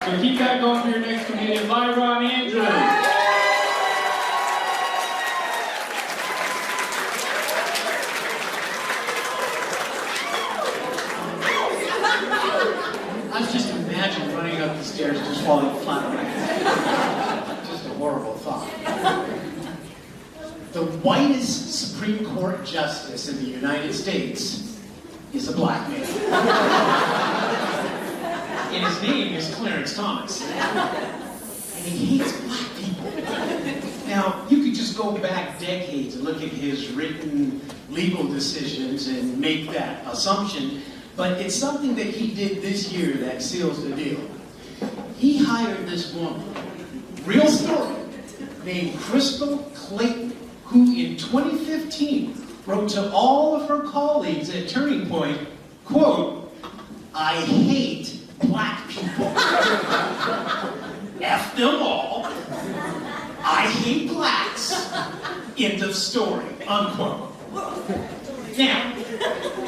So keep that going for your next comedian, Lyron Andrews. I was just imagining running up the stairs just falling flat on my head. Just a horrible thought. The whitest Supreme Court justice in the United States is a black man. And his name is Clarence Thomas. And he hates black people. Now, you could just go back decades and look at his written legal decisions and make that assumption, but it's something that he did this year that seals the deal. He hired this woman, real story, named Crystal Clayton, who in 2015 wrote to all of her colleagues at Turning Point, quote, "I hate black people. F them all. I hate blacks. End of story," unquote. Now,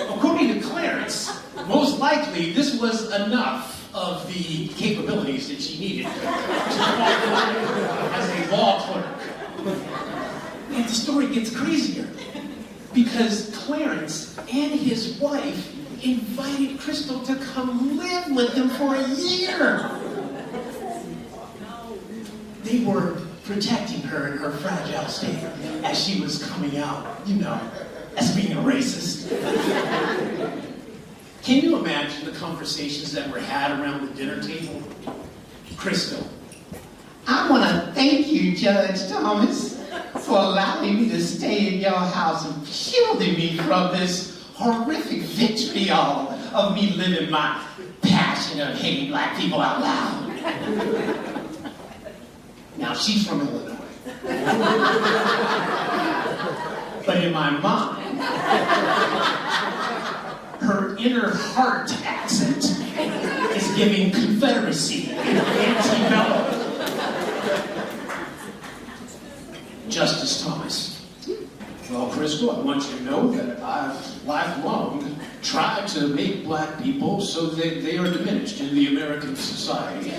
according to Clarence, most likely this was enough of the capabilities that she needed to qualify as a law clerk. And the story gets crazier, because Clarence and his wife invited Crystal to come live with them for a year. They were protecting her in her fragile state as she was coming out, as being a racist. Can you imagine the conversations that were had around the dinner table? Crystal: "I want to thank you, Judge Thomas, for allowing me to stay in your house and shielding me from this horrific vitriol of me living my passion of hating black people out loud." Now, she's from Illinois. But in my mind, her inner heart accent is giving Confederacy in antebellum. Justice Thomas: "Well, Crystal, I want you to know that I've lifelong tried to make black people so that they are diminished in the American society.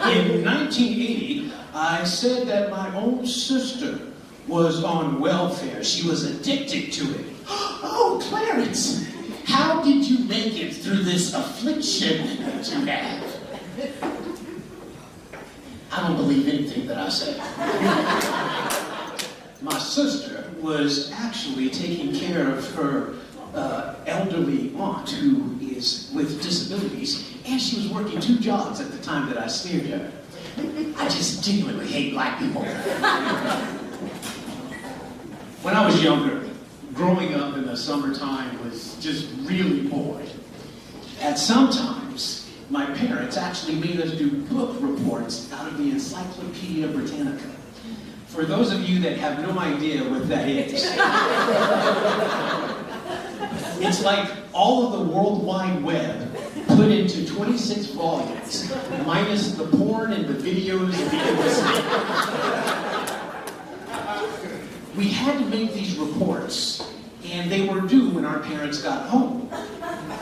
In 1980, I said that my own sister was on welfare. She was addicted to it." "Oh, Clarence, how did you make it through this affliction that you have?" "I don't believe anything that I say. My sister was actually taking care of her elderly aunt who is with disabilities, and she was working 2 jobs at the time that I steered her. I just genuinely hate black people." When I was younger, growing up in the summertime was just really boring. At some times, my parents actually made us do book reports out of the Encyclopedia Britannica. For those of you that have no idea what that is, it's like all of the World Wide Web put into 26 volumes, minus the porn and the videos and the illicit. We had to make these reports, and they were due when our parents got home.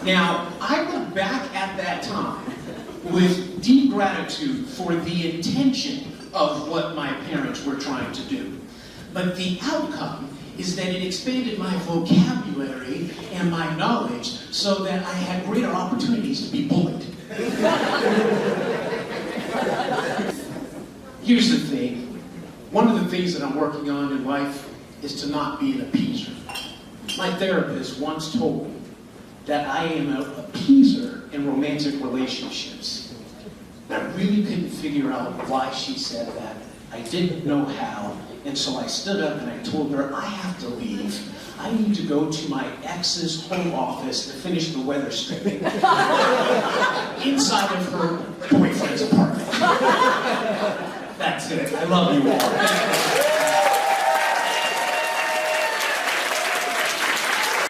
Now, I look back at that time with deep gratitude for the intention of what my parents were trying to do. But the outcome is that it expanded my vocabulary and my knowledge so that I had greater opportunities to be bullied. Here's the thing. One of the things that I'm working on in life is to not be an appeaser. My therapist once told me that I am an appeaser in romantic relationships. I really couldn't figure out why she said that. I didn't know how, and so I stood up and I told her, "I have to leave. I need to go to my ex's home office to finish the weather stripping inside of her boyfriend's apartment." That's it. I love you all.